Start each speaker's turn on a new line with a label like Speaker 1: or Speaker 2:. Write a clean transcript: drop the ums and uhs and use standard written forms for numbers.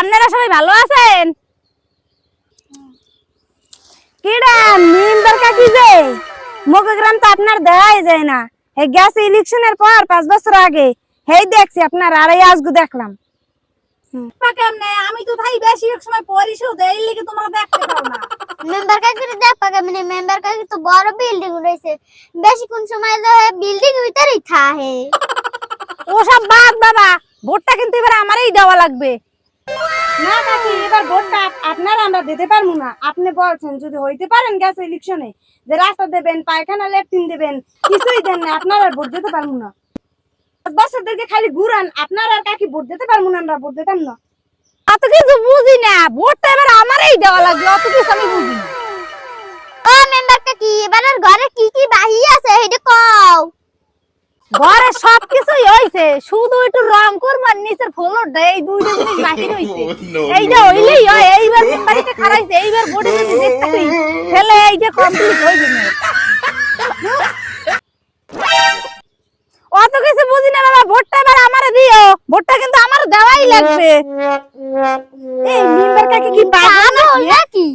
Speaker 1: আপনারা সবাই ভালো আছেন? কিডা মেম্বার কাকি যে মগগ্রাম তো আপনার দেখাই যায় না। হে গ্যাস ইলেকশনের পর 5 বছর আগে হেই দেখছি আপনার আর এই আজগু দেখলাম। কেমনে আমি তো ভাই বেশি এক সময় পরিশোধ এই লিগে তোমরা দেখতে পাও না।
Speaker 2: মেম্বার কাকি দেখা কেমনে মেম্বার কাকি তো বড় বিল্ডিং রয়েছে বেশি কোন সময় বিল্ডিং ভিতরেই থাকে
Speaker 1: ওসব বাদ বাবা, ভোটটা কিন্তু এবার আমারই দেওয়া লাগবে। না কাকি এবার ভোটটা আপনারা আমরা দিতে পারবো না। আপনি বলছেন যদি হইতে পারেন গ্যাস ইলেকশনে যে রাস্তা দেবেন, পায়খানা লেট্রিন দেবেন, কিছুই দেন না, আপনারা ভোট দিতে পারবো না। বছরদেরকে খালি ঘুরান, আপনারা আর কাকি ভোট দিতে পারবো না, আমরা ভোট দিতাম না। অত কিছু বুঝি না, ভোটটা এবার আমারই দেওয়া লাগবে, অত কিছু আমি বুঝি না।
Speaker 2: ও মেম্বার কাকি এবার ঘরে কি কি বাহি আছে হেডে কও
Speaker 1: ঘরে সবকিছুই হইছে, শুধু একটু রং করব আর নিচের ফ্লোরটা এই দুইটা জিনিস বাকি রইছে। এইটা হইলেই হয়, এইবার মেম্বারিতে খারাইছে, এইবার ভোটে যদি দেখতে পাই তাহলে এইটা কমপ্লিট হয়ে যাবে। অত কিছু বুঝি না বাবা, ভোটটা এবার আমারে দিও, ভোটটা কিন্তু আমার দেওয়াই লাগবে। এই মেম্বার কাকে কি পাগল
Speaker 2: নাকি